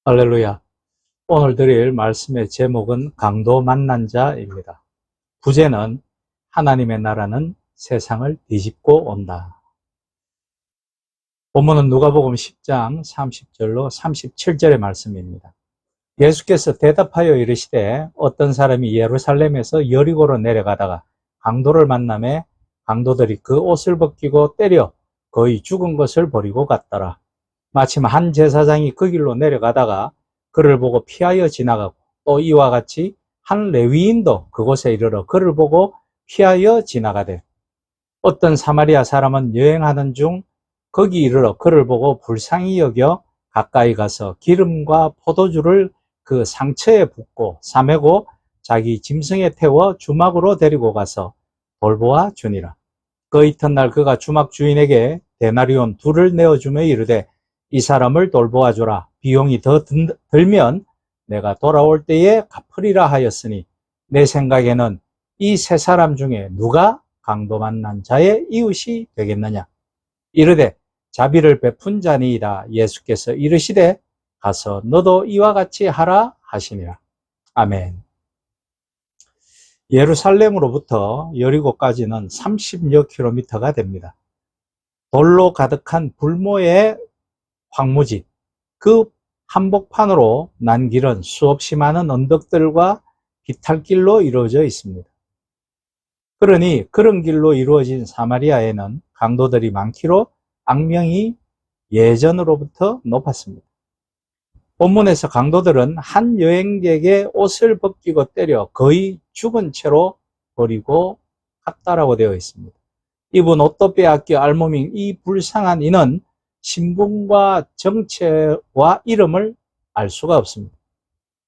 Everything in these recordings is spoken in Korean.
할렐루야. 오늘 드릴 말씀의 제목은 강도 만난 자입니다. 부제는 하나님의 나라는 세상을 뒤집고 온다. 본문은 누가복음 10장 30절로 37절의 말씀입니다. 예수께서 대답하여 이르시되 어떤 사람이 예루살렘에서 여리고로 내려가다가 강도를 만나매 강도들이 그 옷을 벗기고 때려 거의 죽은 것을 버리고 갔더라. 마침 한 제사장이 그 길로 내려가다가 그를 보고 피하여 지나가고 또 이와 같이 한 레위인도 그곳에 이르러 그를 보고 피하여 지나가되 어떤 사마리아 사람은 여행하는 중 거기 이르러 그를 보고 불쌍히 여겨 가까이 가서 기름과 포도주를 그 상처에 붓고 싸매고 자기 짐승에 태워 주막으로 데리고 가서 돌보아 주니라. 그 이튿날 그가 주막 주인에게 데나리온 2를 내어주며 이르되 이 사람을 돌보아 주라. 비용이 더 들면 내가 돌아올 때에 갚으리라 하였으니 내 생각에는 이 세 사람 중에 누가 강도 만난 자의 이웃이 되겠느냐. 이르되 자비를 베푼 자니이다. 예수께서 이르시되 가서 너도 이와 같이 하라 하시니라. 아멘. 예루살렘으로부터 여리고까지는 30여 킬로미터가 됩니다. 돌로 가득한 불모의 황무지, 그 한복판으로 난 길은 수없이 많은 언덕들과 비탈길로 이루어져 있습니다. 그러니 그런 길로 이루어진 사마리아에는 강도들이 많기로 악명이 예전으로부터 높았습니다. 본문에서 강도들은 한 여행객의 옷을 벗기고 때려 거의 죽은 채로 버리고 갔다라고 되어 있습니다. 입은 옷도 빼앗겨 알몸인 이 불쌍한 이는 신분과 정체와 이름을 알 수가 없습니다.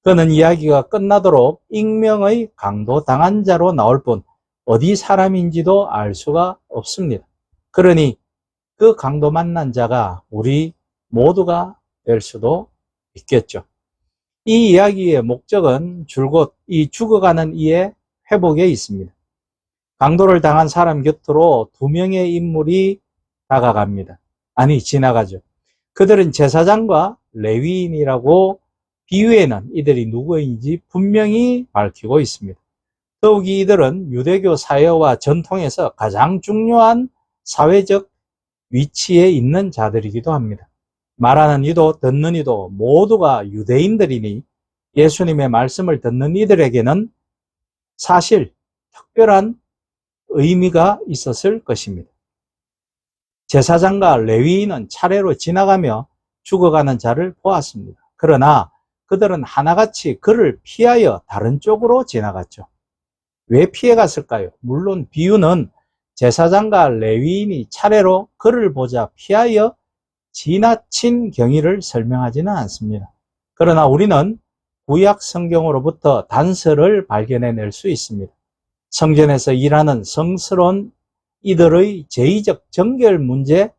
그는 이야기가 끝나도록 익명의 강도 당한 자로 나올 뿐 어디 사람인지도 알 수가 없습니다. 그러니 그 강도 만난 자가 우리 모두가 될 수도 있겠죠. 이 이야기의 목적은 줄곧 이 죽어가는 이의 회복에 있습니다. 강도를 당한 사람 곁으로 2명의 인물이 다가갑니다. 아니, 지나가죠. 그들은 제사장과 레위인이라고 비유에는 이들이 누구인지 분명히 밝히고 있습니다. 더욱이 이들은 유대교 사회와 전통에서 가장 중요한 사회적 위치에 있는 자들이기도 합니다. 말하는 이도 듣는 이도 모두가 유대인들이니 예수님의 말씀을 듣는 이들에게는 사실 특별한 의미가 있었을 것입니다. 제사장과 레위인은 차례로 지나가며 죽어가는 자를 보았습니다. 그러나 그들은 하나같이 그를 피하여 다른 쪽으로 지나갔죠. 왜 피해갔을까요? 물론 비유는 제사장과 레위인이 차례로 그를 보자 피하여 지나친 경위를 설명하지는 않습니다. 그러나 우리는 구약 성경으로부터 단서를 발견해낼 수 있습니다. 성전에서 일하는 성스러운 이들의 제의적 정결 문제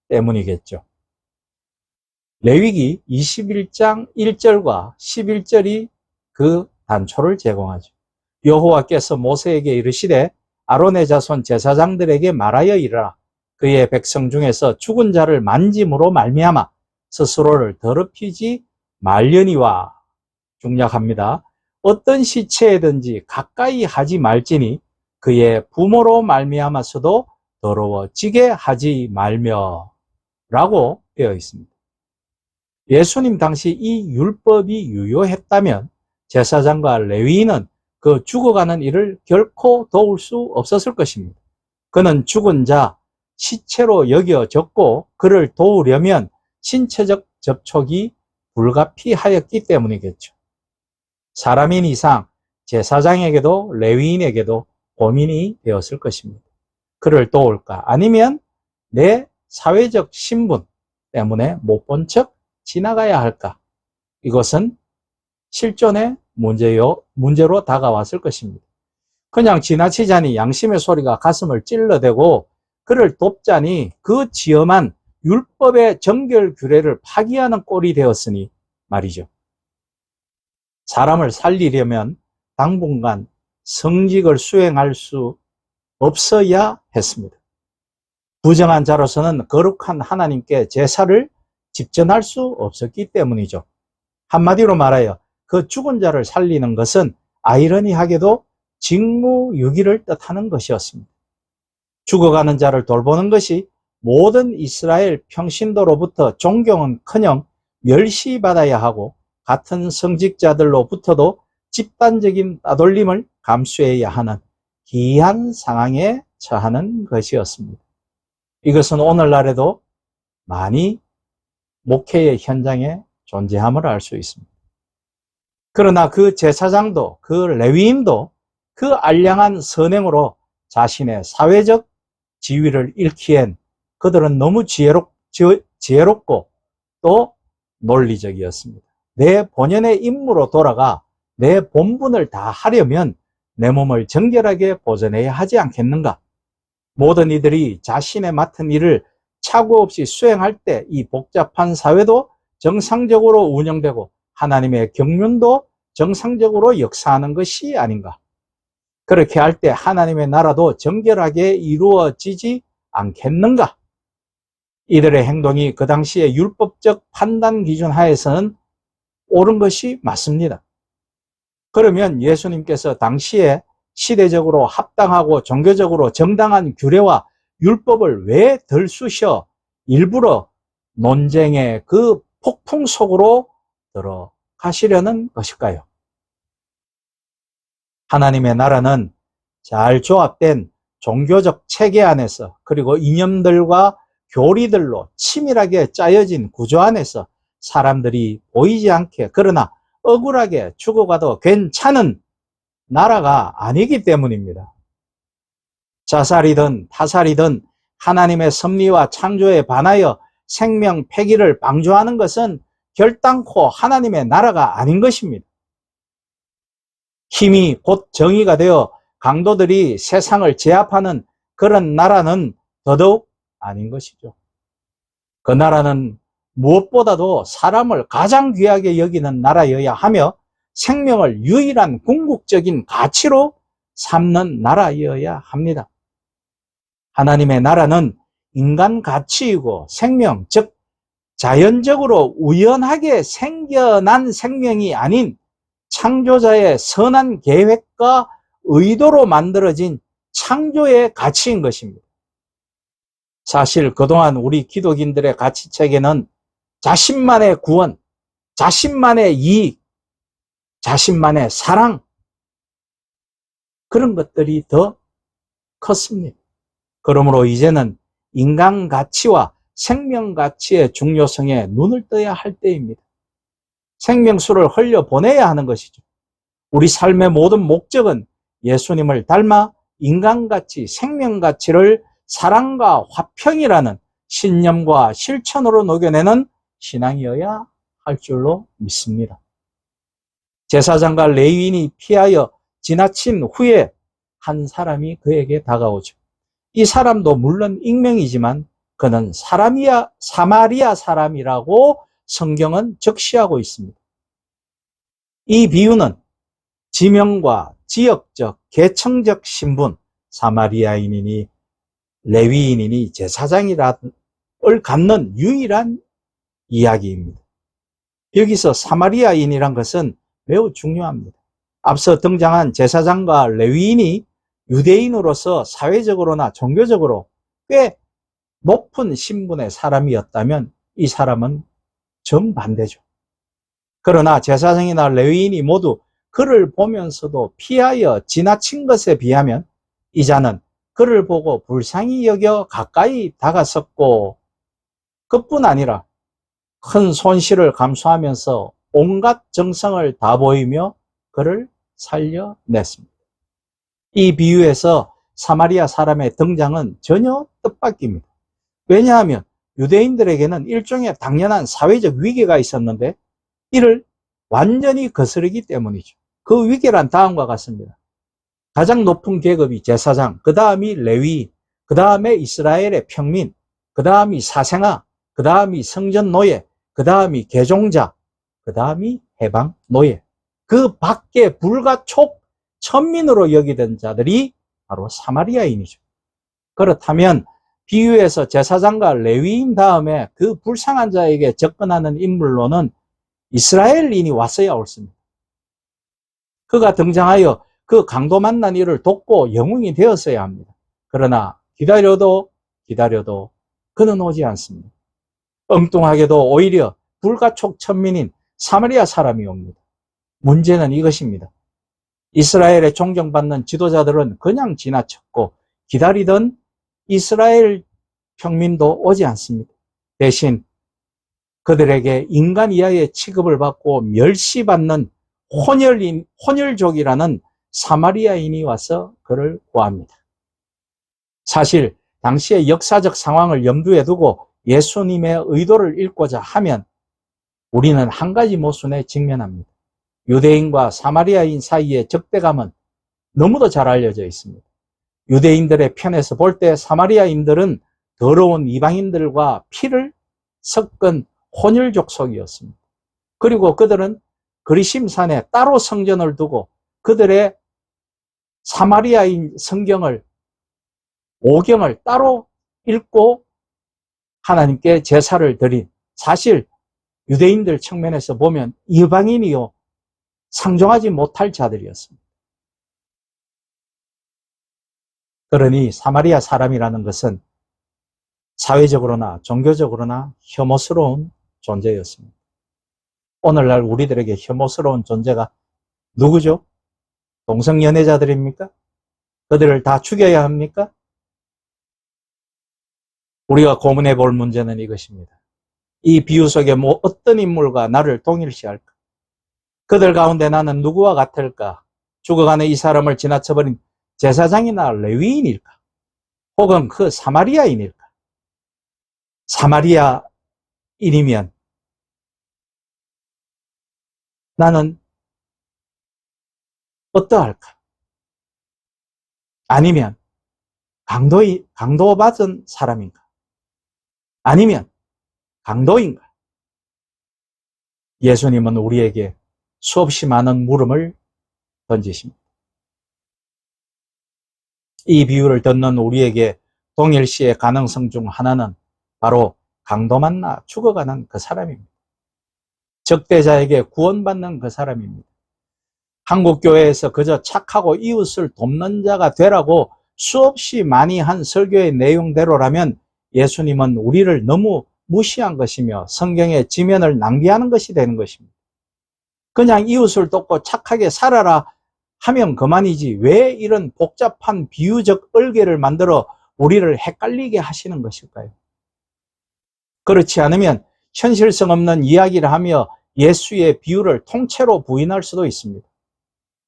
때문이겠죠. 레위기 21장 1절과 11절이 그 단초를 제공하죠. 여호와께서 모세에게 이르시되 아론의 자손 제사장들에게 말하여 이르라. 그의 백성 중에서 죽은 자를 만짐으로 말미암아 스스로를 더럽히지 말려니와. 중략합니다. 어떤 시체에든지 가까이 하지 말지니 그의 부모로 말미암아서도 더러워지게 하지 말며 라고 되어 있습니다. 예수님 당시 이 율법이 유효했다면 제사장과 레위인은 그 죽어가는 이를 결코 도울 수 없었을 것입니다. 그는 죽은 자, 시체로 여겨졌고 그를 도우려면 신체적 접촉이 불가피하였기 때문이겠죠. 사람인 이상 제사장에게도 레위인에게도 고민이 되었을 것입니다. 그를 도울까? 아니면 내 사회적 신분 때문에 못 본 척 지나가야 할까? 이것은 실존의 문제로 다가왔을 것입니다. 그냥 지나치자니 양심의 소리가 가슴을 찔러대고 그를 돕자니 그 지엄한 율법의 정결 규례를 파기하는 꼴이 되었으니 말이죠. 사람을 살리려면 당분간 성직을 수행할 수 없어야 했습니다. 부정한 자로서는 거룩한 하나님께 제사를 집전할 수 없었기 때문이죠. 한마디로 말하여 그 죽은 자를 살리는 것은 아이러니하게도 직무유기를 뜻하는 것이었습니다. 죽어가는 자를 돌보는 것이 모든 이스라엘 평신도로부터 존경은커녕 멸시받아야 하고 같은 성직자들로부터도 집단적인 따돌림을 감수해야 하는 기이한 상황에 처하는 것이었습니다. 이것은 오늘날에도 많이 목회의 현장에 존재함을 알 수 있습니다. 그러나 그 제사장도 그 레위인도 그 알량한 선행으로 자신의 사회적 지위를 잃기엔 그들은 너무 지혜롭고 또 논리적이었습니다. 내 본연의 임무로 돌아가 내 본분을 다 하려면 내 몸을 정결하게 보존해야 하지 않겠는가? 모든 이들이 자신의 맡은 일을 착오 없이 수행할 때 이 복잡한 사회도 정상적으로 운영되고 하나님의 경륜도 정상적으로 역사하는 것이 아닌가? 그렇게 할 때 하나님의 나라도 정결하게 이루어지지 않겠는가? 이들의 행동이 그 당시의 율법적 판단 기준 하에서는 옳은 것이 맞습니다. 그러면 예수님께서 당시에 시대적으로 합당하고 종교적으로 정당한 규례와 율법을 왜 들쑤셔 일부러 논쟁의 그 폭풍 속으로 들어가시려는 것일까요? 하나님의 나라는 잘 조합된 종교적 체계 안에서 그리고 이념들과 교리들로 치밀하게 짜여진 구조 안에서 사람들이 보이지 않게 그러나 억울하게 죽어가도 괜찮은 나라가 아니기 때문입니다. 자살이든 타살이든 하나님의 섭리와 창조에 반하여 생명 폐기를 방조하는 것은 결단코 하나님의 나라가 아닌 것입니다. 힘이 곧 정의가 되어 강도들이 세상을 제압하는 그런 나라는 더더욱 아닌 것이죠. 그 나라는 무엇보다도 사람을 가장 귀하게 여기는 나라여야 하며 생명을 유일한 궁극적인 가치로 삼는 나라여야 합니다. 하나님의 나라는 인간 가치이고 생명, 즉 자연적으로 우연하게 생겨난 생명이 아닌 창조자의 선한 계획과 의도로 만들어진 창조의 가치인 것입니다. 사실 그동안 우리 기독인들의 가치체계는 자신만의 구원, 자신만의 이익, 자신만의 사랑, 그런 것들이 더 컸습니다. 그러므로 이제는 인간 가치와 생명 가치의 중요성에 눈을 떠야 할 때입니다. 생명수를 흘려보내야 하는 것이죠. 우리 삶의 모든 목적은 예수님을 닮아 인간가치, 생명가치를 사랑과 화평이라는 신념과 실천으로 녹여내는 신앙이어야 할 줄로 믿습니다. 제사장과 레위인이 피하여 지나친 후에 한 사람이 그에게 다가오죠. 이 사람도 물론 익명이지만 그는 사마리아 사람이라고 성경은 적시하고 있습니다. 이 비유는 지명과 지역적, 계층적 신분, 사마리아인이니 레위인이니 제사장이라를 갖는 유일한 이야기입니다. 여기서 사마리아인이란 것은 매우 중요합니다. 앞서 등장한 제사장과 레위인이 유대인으로서 사회적으로나 종교적으로 꽤 높은 신분의 사람이었다면 이 사람은 정반대죠. 그러나 제사장이나 레위인이 모두 그를 보면서도 피하여 지나친 것에 비하면 이 자는 그를 보고 불쌍히 여겨 가까이 다가섰고 그뿐 아니라 큰 손실을 감수하면서 온갖 정성을 다 보이며 그를 살려냈습니다. 이 비유에서 사마리아 사람의 등장은 전혀 뜻밖입니다. 왜냐하면 유대인들에게는 일종의 당연한 사회적 위계가 있었는데 이를 완전히 거스르기 때문이죠. 그 위계란 다음과 같습니다. 가장 높은 계급이 제사장, 그 다음이 레위, 그 다음에 이스라엘의 평민, 그 다음이 사생아, 그 다음이 성전 노예, 그 다음이 개종자, 그 다음이 해방 노예. 그 밖에 불가촉 천민으로 여기던 자들이 바로 사마리아인이죠. 그렇다면 비유에서 제사장과 레위인 다음에 그 불쌍한 자에게 접근하는 인물로는 이스라엘인이 왔어야 옳습니다. 그가 등장하여 그 강도 만난 이를 돕고 영웅이 되었어야 합니다. 그러나 기다려도 그는 오지 않습니다. 엉뚱하게도 오히려 불가촉 천민인 사마리아 사람이 옵니다. 문제는 이것입니다. 이스라엘에 존경받는 지도자들은 그냥 지나쳤고 기다리던 이스라엘 평민도 오지 않습니다. 대신 그들에게 인간 이하의 취급을 받고 멸시받는 혼혈족이라는 사마리아인이 와서 그를 구합니다. 사실 당시의 역사적 상황을 염두에 두고 예수님의 의도를 읽고자 하면 우리는 한 가지 모순에 직면합니다. 유대인과 사마리아인 사이의 적대감은 너무도 잘 알려져 있습니다. 유대인들의 편에서 볼 때 사마리아인들은 더러운 이방인들과 피를 섞은 혼혈족 속이었습니다. 그리고 그들은 그리심산에 따로 성전을 두고 그들의 사마리아인 성경을, 오경을 따로 읽고 하나님께 제사를 드린, 사실 유대인들 측면에서 보면 이방인이요 상종하지 못할 자들이었습니다. 그러니 사마리아 사람이라는 것은 사회적으로나 종교적으로나 혐오스러운 존재였습니다. 오늘날 우리들에게 혐오스러운 존재가 누구죠? 동성연애자들입니까? 그들을 다 죽여야 합니까? 우리가 고민해 볼 문제는 이것입니다. 이 비유 속에 어떤 인물과 나를 동일시할까? 그들 가운데 나는 누구와 같을까? 죽어가는 이 사람을 지나쳐버린 제사장이나 레위인일까? 혹은 그 사마리아인일까? 사마리아인이면 나는 어떠할까? 아니면 강도받은 사람인가? 아니면 강도인가? 예수님은 우리에게 수없이 많은 물음을 던지십니다. 이 비유를 듣는 우리에게 동일시의 가능성 중 하나는 바로 강도 만나 죽어가는 그 사람입니다. 적대자에게 구원받는 그 사람입니다. 한국교회에서 그저 착하고 이웃을 돕는 자가 되라고 수없이 많이 한 설교의 내용대로라면 예수님은 우리를 너무 무시한 것이며 성경의 지면을 낭비하는 것이 되는 것입니다. 그냥 이웃을 돕고 착하게 살아라 하면 그만이지 왜 이런 복잡한 비유적 얼개를 만들어 우리를 헷갈리게 하시는 것일까요? 그렇지 않으면 현실성 없는 이야기를 하며 예수의 비유를 통째로 부인할 수도 있습니다.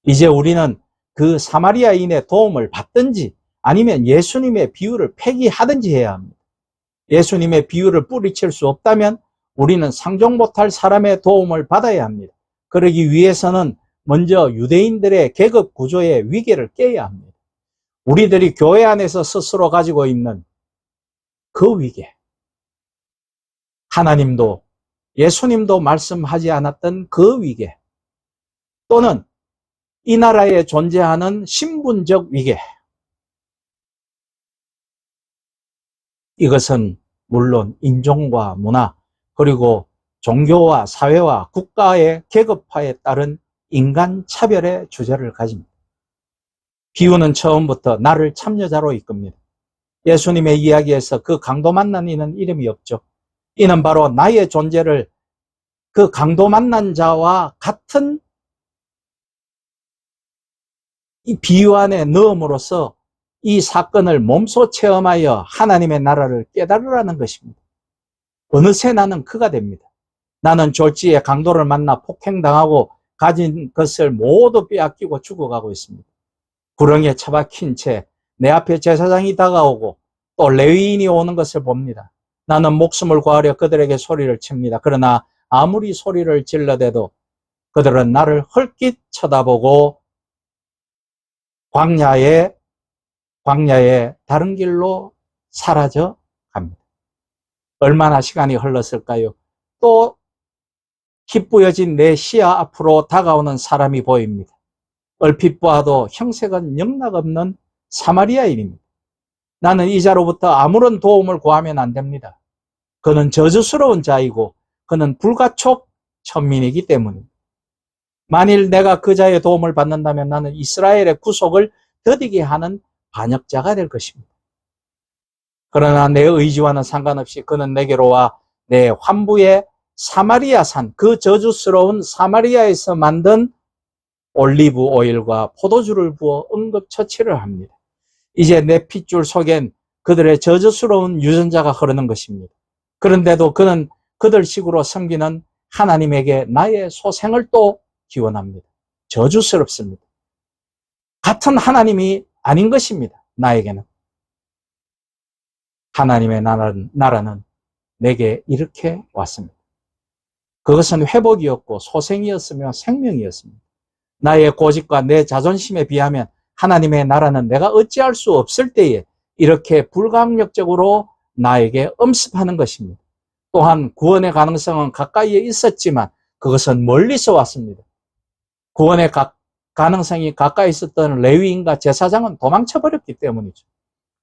이제 우리는 그 사마리아인의 도움을 받든지 아니면 예수님의 비유를 폐기하든지 해야 합니다. 예수님의 비유를 뿌리칠 수 없다면 우리는 상종 못할 사람의 도움을 받아야 합니다. 그러기 위해서는 먼저 유대인들의 계급 구조의 위계를 깨야 합니다. 우리들이 교회 안에서 스스로 가지고 있는 그 위계, 하나님도 예수님도 말씀하지 않았던 그 위계, 또는 이 나라에 존재하는 신분적 위계, 이것은 물론 인종과 문화 그리고 종교와 사회와 국가의 계급화에 따른 인간 차별의 주제를 가집니다. 비유는 처음부터 나를 참여자로 이끕니다. 예수님의 이야기에서 그 강도 만난 이는 이름이 없죠. 이는 바로 나의 존재를 그 강도 만난 자와 같은 이 비유 안에 넣음으로써 이 사건을 몸소 체험하여 하나님의 나라를 깨달으라는 것입니다. 어느새 나는 그가 됩니다. 나는 졸지에 강도를 만나 폭행당하고 가진 것을 모두 빼앗기고 죽어가고 있습니다. 구렁이에 처박힌 채 내 앞에 제사장이 다가오고 또 레위인이 오는 것을 봅니다. 나는 목숨을 구하려 그들에게 소리를 칩니다. 그러나 아무리 소리를 질러대도 그들은 나를 헐깃 쳐다보고 광야에 다른 길로 사라져 갑니다. 얼마나 시간이 흘렀을까요? 또 희뿌여진 내 시야 앞으로 다가오는 사람이 보입니다. 얼핏 보아도 형색은 영락없는 사마리아인입니다. 나는 이 자로부터 아무런 도움을 구하면 안 됩니다. 그는 저주스러운 자이고 그는 불가촉 천민이기 때문입니다. 만일 내가 그 자의 도움을 받는다면 나는 이스라엘의 구속을 더디게 하는 반역자가 될 것입니다. 그러나 내 의지와는 상관없이 그는 내게로 와 내 환부의 사마리아산, 그 저주스러운 사마리아에서 만든 올리브 오일과 포도주를 부어 응급처치를 합니다. 이제 내 핏줄 속엔 그들의 저주스러운 유전자가 흐르는 것입니다. 그런데도 그는 그들 식으로 섬기는 하나님에게 나의 소생을 또 기원합니다. 저주스럽습니다. 같은 하나님이 아닌 것입니다. 나에게는. 하나님의 나라는 내게 이렇게 왔습니다. 그것은 회복이었고 소생이었으며 생명이었습니다. 나의 고집과 내 자존심에 비하면 하나님의 나라는 내가 어찌할 수 없을 때에 이렇게 불가항력적으로 나에게 엄습하는 것입니다. 또한 구원의 가능성은 가까이에 있었지만 그것은 멀리서 왔습니다. 구원의 가능성이 가까이 있었던 레위인과 제사장은 도망쳐버렸기 때문이죠.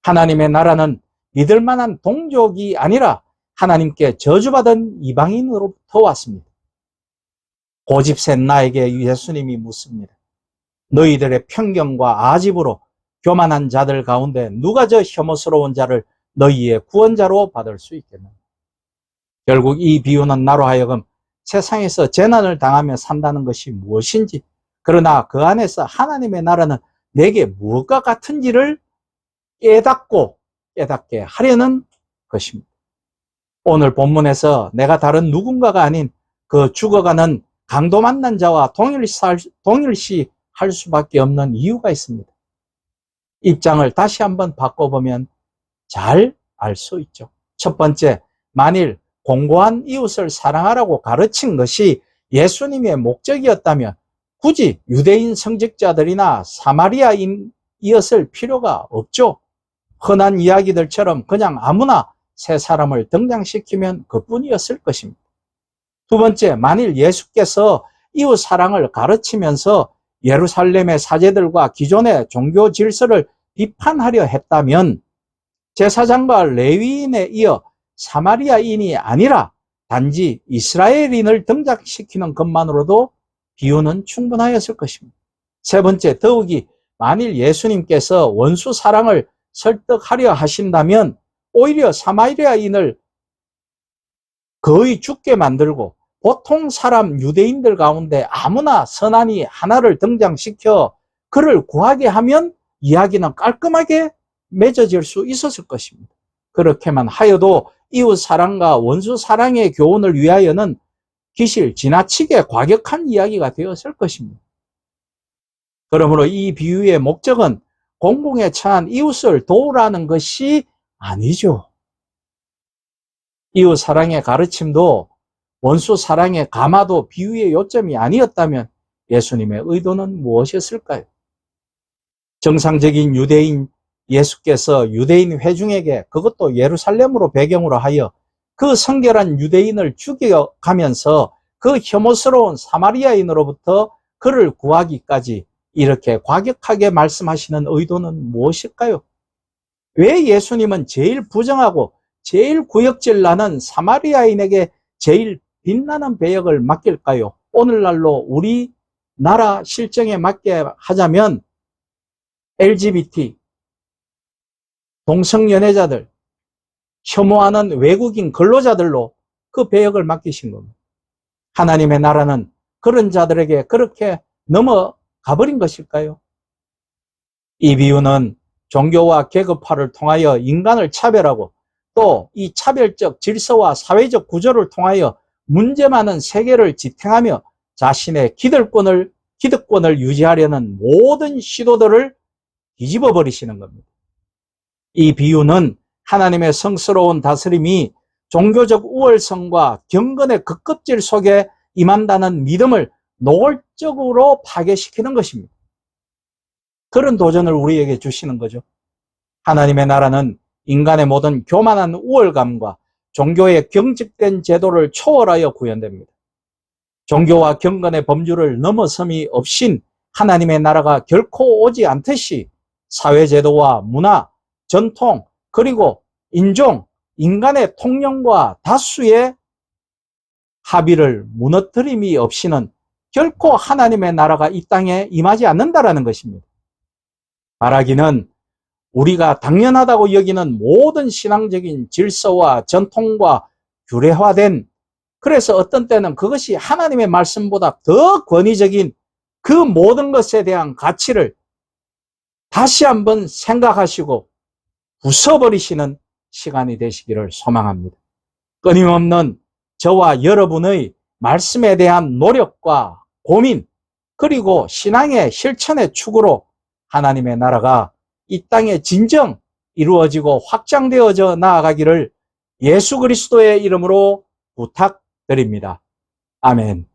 하나님의 나라는 믿을 만한 동족이 아니라 하나님께 저주받은 이방인으로부터 왔습니다. 고집센 나에게 예수님이 묻습니다. 너희들의 편견과 아집으로 교만한 자들 가운데 누가 저 혐오스러운 자를 너희의 구원자로 받을 수 있겠느냐. 결국 이 비유는 나로 하여금 세상에서 재난을 당하며 산다는 것이 무엇인지, 그러나 그 안에서 하나님의 나라는 내게 무엇과 같은지를 깨닫게 하려는 것입니다. 오늘 본문에서 내가 다른 누군가가 아닌 그 죽어가는 강도 만난 자와 동일시 할 수밖에 없는 이유가 있습니다. 입장을 다시 한번 바꿔보면 잘 알 수 있죠. 첫 번째, 만일 공고한 이웃을 사랑하라고 가르친 것이 예수님의 목적이었다면 굳이 유대인 성직자들이나 사마리아인이었을 필요가 없죠. 흔한 이야기들처럼 그냥 아무나 새 사람을 등장시키면 그뿐이었을 것입니다. 두 번째, 만일 예수께서 이웃 사랑을 가르치면서 예루살렘의 사제들과 기존의 종교 질서를 비판하려 했다면 제사장과 레위인에 이어 사마리아인이 아니라 단지 이스라엘인을 등장시키는 것만으로도 비유는 충분하였을 것입니다. 세 번째, 더욱이 만일 예수님께서 원수 사랑을 설득하려 하신다면 오히려 사마리아인을 거의 죽게 만들고 보통 사람 유대인들 가운데 아무나 선한이 하나를 등장시켜 그를 구하게 하면 이야기는 깔끔하게 맺어질 수 있었을 것입니다. 그렇게만 하여도 이웃 사랑과 원수 사랑의 교훈을 위하여는 기실 지나치게 과격한 이야기가 되었을 것입니다. 그러므로 이 비유의 목적은 공공에 처한 이웃을 도우라는 것이 아니죠. 이웃 사랑의 가르침도 원수 사랑의 감화도 비유의 요점이 아니었다면 예수님의 의도는 무엇이었을까요? 정상적인 유대인 예수께서 유대인 회중에게, 그것도 예루살렘으로 배경으로 하여 그 성결한 유대인을 죽여가면서 그 혐오스러운 사마리아인으로부터 그를 구하기까지 이렇게 과격하게 말씀하시는 의도는 무엇일까요? 왜 예수님은 제일 부정하고 제일 구역질 나는 사마리아인에게 제일 빛나는 배역을 맡길까요? 오늘날로 우리나라 실정에 맞게 하자면 LGBT, 동성연애자들, 혐오하는 외국인 근로자들로 그 배역을 맡기신 겁니다. 하나님의 나라는 그런 자들에게 그렇게 넘어가 버린 것일까요? 이 비유는 종교와 계급화를 통하여 인간을 차별하고 또 이 차별적 질서와 사회적 구조를 통하여 문제 많은 세계를 지탱하며 자신의 기득권을 유지하려는 모든 시도들을 뒤집어 버리시는 겁니다. 이 비유는 하나님의 성스러운 다스림이 종교적 우월성과 경건의 급껍질 속에 임한다는 믿음을 노골적으로 파괴시키는 것입니다. 그런 도전을 우리에게 주시는 거죠. 하나님의 나라는 인간의 모든 교만한 우월감과 종교의 경직된 제도를 초월하여 구현됩니다. 종교와 경건의 범주를 넘어섬이 없인 하나님의 나라가 결코 오지 않듯이 사회제도와 문화, 전통, 그리고 인종, 인간의 통념과 다수의 합의를 무너뜨림이 없이는 결코 하나님의 나라가 이 땅에 임하지 않는다라는 것입니다. 말하기는 우리가 당연하다고 여기는 모든 신앙적인 질서와 전통과 규례화된, 그래서 어떤 때는 그것이 하나님의 말씀보다 더 권위적인 그 모든 것에 대한 가치를 다시 한번 생각하시고 부숴버리시는 시간이 되시기를 소망합니다. 끊임없는 저와 여러분의 말씀에 대한 노력과 고민, 그리고 신앙의 실천의 축으로 하나님의 나라가 이 땅에 진정 이루어지고 확장되어져 나아가기를 예수 그리스도의 이름으로 부탁드립니다. 아멘.